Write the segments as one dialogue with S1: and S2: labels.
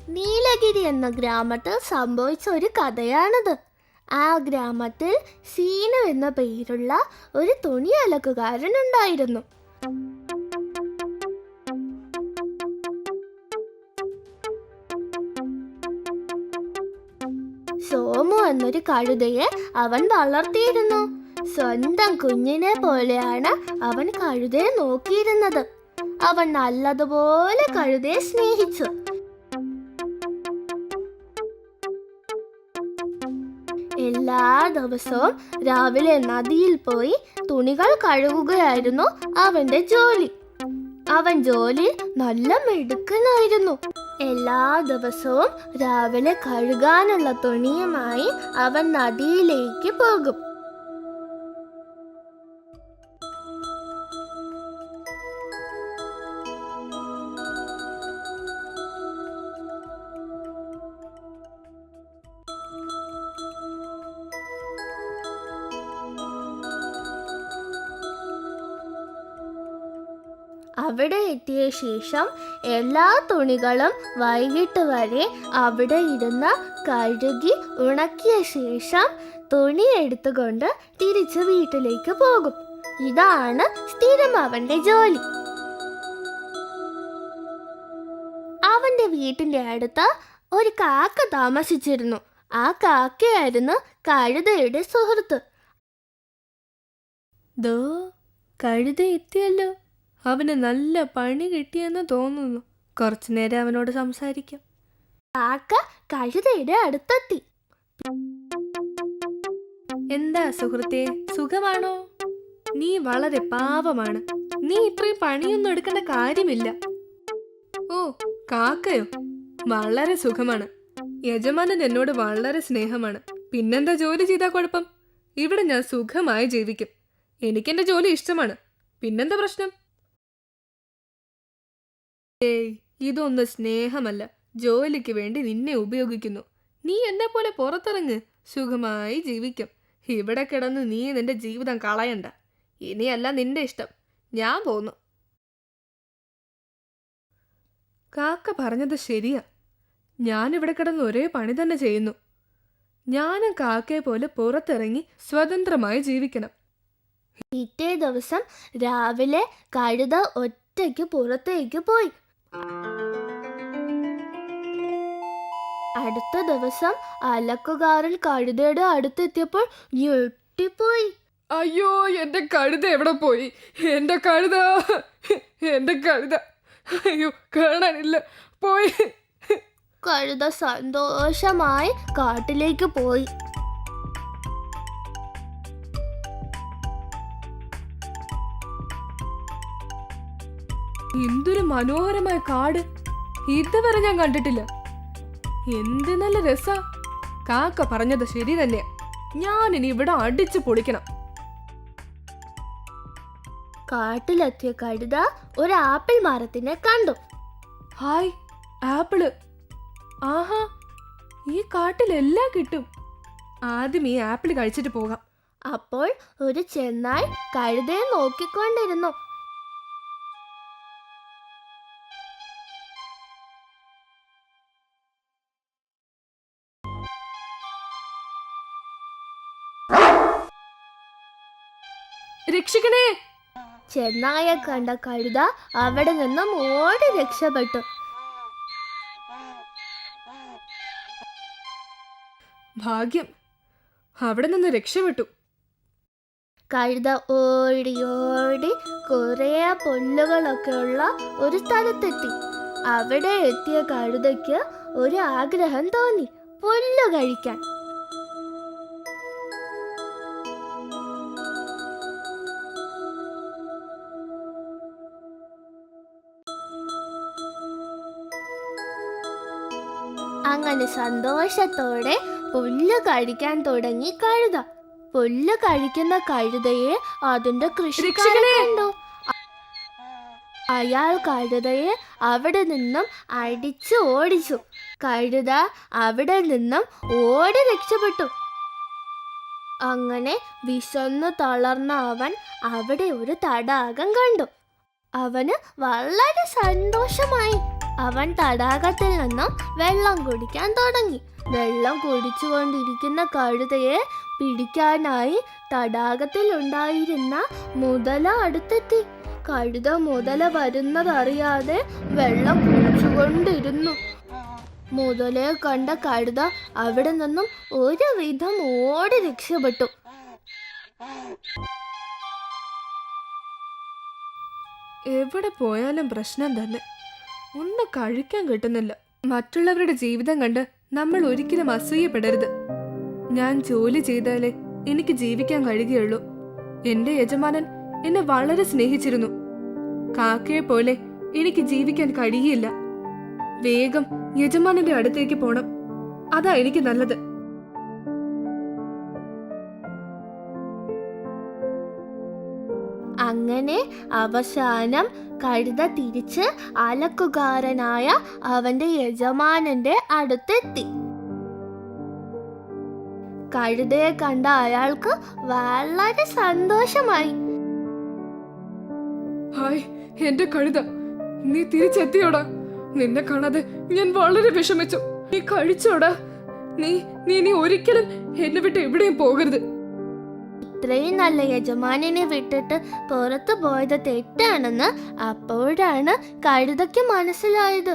S1: നീലഗിരി എന്ന ഗ്രാമത്തിൽ സംഭവിച്ച ഒരു കഥയാണിത്. ആ ഗ്രാമത്തിൽ സീനു എന്ന പേരുള്ള ഒരു തുണി അലക്കുകാരൻ ഉണ്ടായിരുന്നു. സോമു എന്നൊരു കഴുതയെ അവൻ വളർത്തിയിരുന്നു. സ്വന്തം കുഞ്ഞിനെ പോലെയാണ് അവൻ കഴുതയെ നോക്കിയിരുന്നത്. അവൻ നല്ലതുപോലെ കഴുതയെ സ്നേഹിച്ചു. എല്ലാ ദിവസവും രാവിലെ നദിയിൽ പോയി തുണികൾ കഴുകുകയായിരുന്നു അവന്റെ ജോലി. അവൻ ജോലി നല്ല മിടുക്കനായിരുന്നു. എല്ലാ ദിവസവും രാവിലെ കഴുകാനുള്ള തുണിയുമായി അവൻ നദിയിലേക്ക് പോകും. അവിടെ എത്തിയ ശേഷം എല്ലാ തുണികളും വൈകിട്ട് വരെ അവിടെ ഇരുന്ന് കഴുകി ഉണക്കിയ ശേഷം തുണി എടുത്തുകൊണ്ട് തിരിച്ച് വീട്ടിലേക്ക് പോകും. ഇതാണ് സ്ഥിരം അവന്റെ ജോലി. അവന്റെ വീട്ടിന്റെ അടുത്ത് ഒരു കാക്ക താമസിച്ചിരുന്നു. ആ കാക്കയായിരുന്നു കഴുതയുടെ സുഹൃത്ത്.
S2: ദോ കഴുത എത്തിയല്ലോ. അവന് നല്ല പണി കിട്ടിയെന്ന് തോന്നുന്നു. കുറച്ചു നേരം അവനോട് സംസാരിക്കാം.
S1: കാക്ക കഴുതയുടെ അടുത്തെത്തി.
S2: എന്താ സുഹൃത്തേ, സുഖമാണോ? നീ വളരെ പാവമാണ്. നീ ഇത്രയും പണിയൊന്നും എടുക്കേണ്ട കാര്യമില്ല. ഓ, കാക്കയോ? വളരെ സുഖമാണ്. യജമാനൻ എന്നോട് വളരെ സ്നേഹമാണ്. പിന്നെന്താ ജോലി ചെയ്താ കുഴപ്പം? ഇവിടെ ഞാൻ സുഖമായി ജീവിക്കും. എനിക്കെന്റെ ജോലി ഇഷ്ടമാണ്. പിന്നെന്താ പ്രശ്നം? ഏയ്, ഇതൊന്നും സ്നേഹമല്ല. ജോലിക്ക് വേണ്ടി നിന്നെ ഉപയോഗിക്കുന്നു. നീ എന്നെ പോലെ പുറത്തിറങ്ങ്, സുഖമായി ജീവിക്കും. ഇവിടെ കിടന്ന് നീ നിന്റെ ജീവിതം കളയണ്ട. ഇനിയല്ല നിന്റെ ഇഷ്ടം. ഞാൻ പോന്നു. കാക്ക പറഞ്ഞത് ശരിയാ. ഞാനിവിടെ കിടന്ന് ഒരേ പണി തന്നെ ചെയ്യുന്നു. ഞാനും കാക്കയെ പോലെ പുറത്തിറങ്ങി സ്വതന്ത്രമായി ജീവിക്കണം.
S1: പിറ്റേ ദിവസം രാവിലെ കഴുത ഒറ്റയ്ക്ക് പുറത്തേക്ക് പോയി. അടുത്ത ദിവസം അലക്കുകാരൻ കഴുതയുടെ അടുത്തെത്തിയപ്പോൾ ഞെട്ടിപ്പോയി.
S2: അയ്യോ, എന്റെ കഴുത എവിടെ പോയി? എന്റെ കഴുത, എന്റെ കഴുത, അയ്യോ കാണാനില്ല, പോയി.
S1: കഴുത സന്തോഷമായി കാട്ടിലേക്ക് പോയി.
S2: എന്തൊരു മനോഹരമായ കാട്! ഇതുവരെ ഞാൻ കണ്ടിട്ടില്ല. എന്ത് നല്ല രസാ! കാക്ക പറഞ്ഞത് ശരി തന്നെയാ. ഞാനിനി ഇവിടെ അടിച്ചു പൊളിക്കണം.
S1: കാട്ടിലെത്തിയ കഴുത ഒരു ആപ്പിൾ മരത്തിനെ കണ്ടു.
S2: Hi, apple! ആഹാ, ഈ കാട്ടിലെല്ലാം കിട്ടും. ആദ്യം ഈ ആപ്പിൾ കഴിച്ചിട്ട് പോകാം.
S1: അപ്പോൾ ഒരു ചെന്നായ് കഴുതയെ നോക്കിക്കൊണ്ടിരുന്നു.
S2: രക്ഷിക്കണേ!
S1: ചെന്നായെ കണ്ട കഴുത അവിടെ നിന്നും ഓടി രക്ഷപ്പെട്ടു.
S2: ഭാഗ്യം, അവിടെ നിന്ന് രക്ഷപ്പെട്ടു.
S1: കഴുത ഓടി ഓടി കുറേ പുല്ലുകളൊക്കെ ഉള്ള ഒരു സ്ഥലത്തെത്തി. അവിടെ എത്തിയ കഴുതയ്ക്ക് ഒരു ആഗ്രഹം തോന്നി, പുല്ല് കഴിക്കാൻ. അങ്ങനെ സന്തോഷത്തോടെ പുല്ല് കഴിക്കാൻ തുടങ്ങി കഴുത. പുല്ല് കഴിക്കുന്ന കഴുതയെ അതിന്റെ കൃഷിക്കാരൻ കണ്ടു. അയാൾ കഴുതയെ അവിടെ നിന്നും അടിച്ചു ഓടിച്ചു. കഴുത അവിടെ നിന്നും ഓടി രക്ഷപ്പെട്ടു. അങ്ങനെ വിശന്നു തളർന്ന അവൻ അവിടെ ഒരു തടാകം കണ്ടു. അവന് വളരെ സന്തോഷമായി. അവൻ തടാകത്തിൽ നിന്നും വെള്ളം കുടിക്കാൻ തുടങ്ങി. വെള്ളം കുടിച്ചുകൊണ്ടിരിക്കുന്ന കഴുതയെ പിടിക്കാനായി തടാകത്തിൽ ഉണ്ടായിരുന്ന മുതല അടുത്തെത്തി. കഴുത മുതല വരുന്നതറിയാതെ വെള്ളം കുടിച്ചുകൊണ്ടിരുന്നു. മുതലയെ കണ്ട കഴുത അവിടെ നിന്നും ഒരുവിധം ഓടി രക്ഷപ്പെട്ടു.
S2: എവിടെ പോയാലും പ്രശ്നം തന്നെ. ഒന്നും കഴിക്കാൻ കിട്ടുന്നില്ല. മറ്റുള്ളവരുടെ ജീവിതം കണ്ട് നമ്മൾ ഒരിക്കലും അസൂയപ്പെടരുത്. ഞാൻ ജോലി ചെയ്താലേ എനിക്ക് ജീവിക്കാൻ കഴിയുകയുള്ളൂ. എന്റെ യജമാനൻ എന്നെ വളരെ സ്നേഹിച്ചിരുന്നു. കാക്കയെ പോലെ എനിക്ക് ജീവിക്കാൻ കഴിയില്ല. വേഗം യജമാനന്റെ അടുത്തേക്ക് പോണം. അതാ എനിക്ക് നല്ലത്.
S1: അങ്ങനെ അവസാനം കഴുത തിരിച്ച് അലക്കുകാരനായ അവന്റെ യജമാനന്റെ അടുത്തെത്തി. കഴുതയെ കണ്ട അയാൾക്ക് വളരെ സന്തോഷമായി.
S2: ഹായ് എന്റെ കഴുത, നീ തിരിച്ചെത്തിയോടാ. നിന്നെ കാണാതെ ഞാൻ വളരെ വിഷമിച്ചു. നീ കഴിച്ചോടാ. നീ ഒരിക്കലും എന്നെ വിട്ട് എവിടെയും പോകരുത്.
S1: ഇത്രയും നല്ല യജമാനനെ വിട്ടിട്ട് പുറത്തു പോയത് തെറ്റാണെന്ന് അപ്പോഴാണ് കഴുതയ്ക്ക് മനസ്സിലായത്.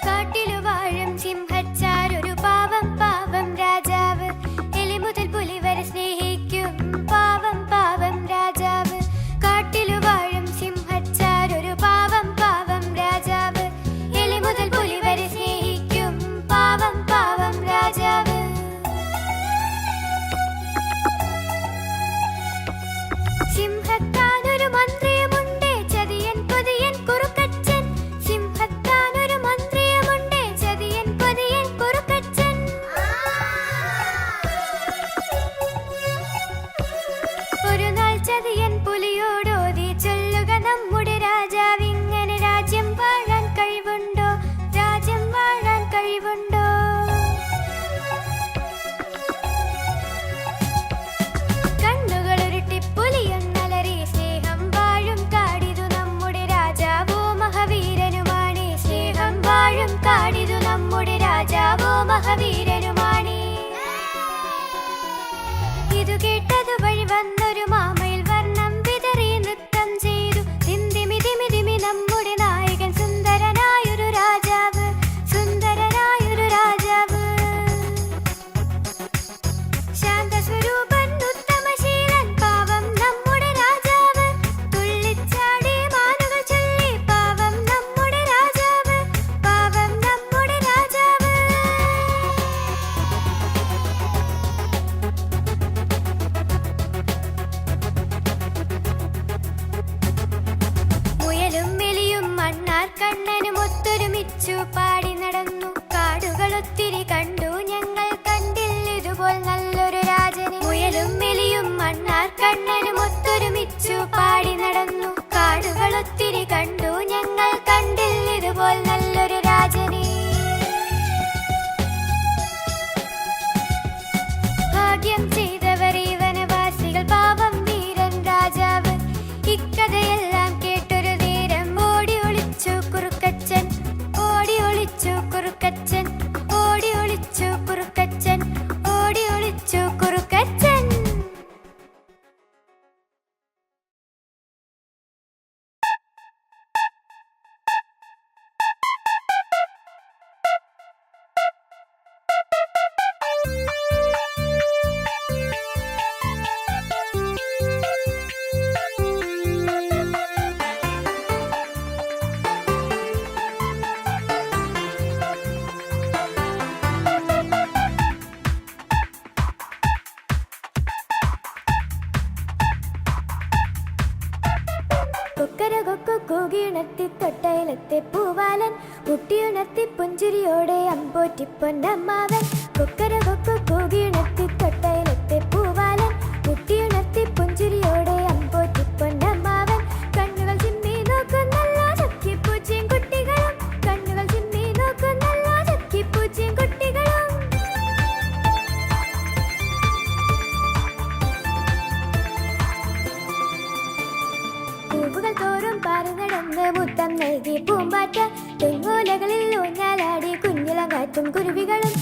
S3: കാട്ടിലു വാഴും സിംഹച്ചാർ ഒരു പാവം പാവം രാജാവ്. എലി മുതൽ പുലി വരെ സ്നേഹിക്കും പാവം പാവം രാജാവ്. കാട്ടിലു വാഴും സിംഹച്ചാർ ഒരു പാവം പാവം രാജാവ്. എലി മുതൽ പുലി വരെ സ്നേഹിക്കും പാവം പാവം രാജാവ്. സിംഹത്താനൊരു മന്ത്രിയുമുണ്ട്, ചതിയൻ പൊതിയൻ കുറുക്കച്ചൻ. സിംഹത്താനൊരു മന്ത്രിയുമുണ്ട്, ചതിയൻ പൊതിയൻ കുറുക്കച്ചൻ. ഒരു നാൾ ചതിയൻ പുലിയോടോതി ചൊല്ലുക, നമ്മുടെ രാജാവിങ്ങനെ രാജ്യം വാഴാൻ കഴിവുണ്ടോ? രാജ്യം വാഴാൻ കഴിവുണ്ടോ? കണ്ണുകളുരുട്ടി പുലിയൊന്നലറി, സ്നേഹം വാഴും കാടിതു നമ്മുടെ രാജാവോ മഹാവീരനുമാണ്. സ്നേഹം വാഴും കാടിതു നമ്മുടെ രാജാവോ മഹാവീരനുമാണ്. ഇതു കേട്ടതു വഴി വന്നൊരു മാമയിൽ വർണ്ണം വിതറി നൃത്തം ചെയ്തു. ദിമിതിമിതിമി നമ്മുടെ നായകൻ സുന്ദരനായൊരു രാജാവ്, സുന്ദരനായൊരു രാജാവ്. ശാന്തസ്വരൂപൻ ഉത്തമശീലൻ പാവം നമ്മുടെ രാജാവ്. തുള്ളിച്ചാടി മാനുകൾ ചൊല്ലി പാവം നമ്മുടെ രാജാവ്, പാവം നമ്മുടെ രാജാവ്. മുയലും എലിയും മണ്ണാർ കണ്ണനും ഒത്തൊരുമിച്ചു പാടി നടന്നു. കാടുകളൊത്തിരി കണ്ടു ഞങ്ങൾ, കണ്ടില്ലിതുപോൽ നല്ലൊരു രാജനെ. മുയലും എലിയും മണ്ണാർ കണ്ണനും ഒത്തൊരുമിച്ചു പാടി നടന്നു. കാടുകളൊത്തിരി കണ്ടു ഞങ്ങൾ, കണ്ടില്ലിതുപോൽ നല്ലൊരു രാജനെ. ഭാഗ്യം ചെയ്തവർ ഈ വനവാസികൾ, പാവം വീരൻ രാജാവ്. ഇക്കഥയെല്ലാം കേട്ടൊരു നേരം ഓടി ഒളിച്ചു കുറുക്കച്ചൻ, ഓടി ഒളിച്ചു കുറുക്കച്ചൻ, ഓടി ഒളിച്ചു കുറുക്കച്ചൻ, ഓടി ഒളിച്ചു കുറുക്കച്ചൻ. കൂകിയുണർത്തി തൊട്ടയിലത്തെ പൂവാലൻ, കുട്ടിയുണർത്തി പുഞ്ചിരിയോടെ അമ്പോറ്റി പൊന്നമ്മാവൻ. കൊക്കര കൊക്കു കൂകിയുണർത്തി തൊട്ടയിലത്തെ പൂവാലൻ, കുട്ടിയുണർത്തി പുഞ്ചിരിയോടെ അമ്പോറ്റി മാറി നടന്ന് മുത്തം നൽകി പൂമ്പാറ്റ തെങ്ങോലകളിൽ ഊഞ്ഞാലാടി കുഞ്ഞിളം കാറ്റും കുരുവികളും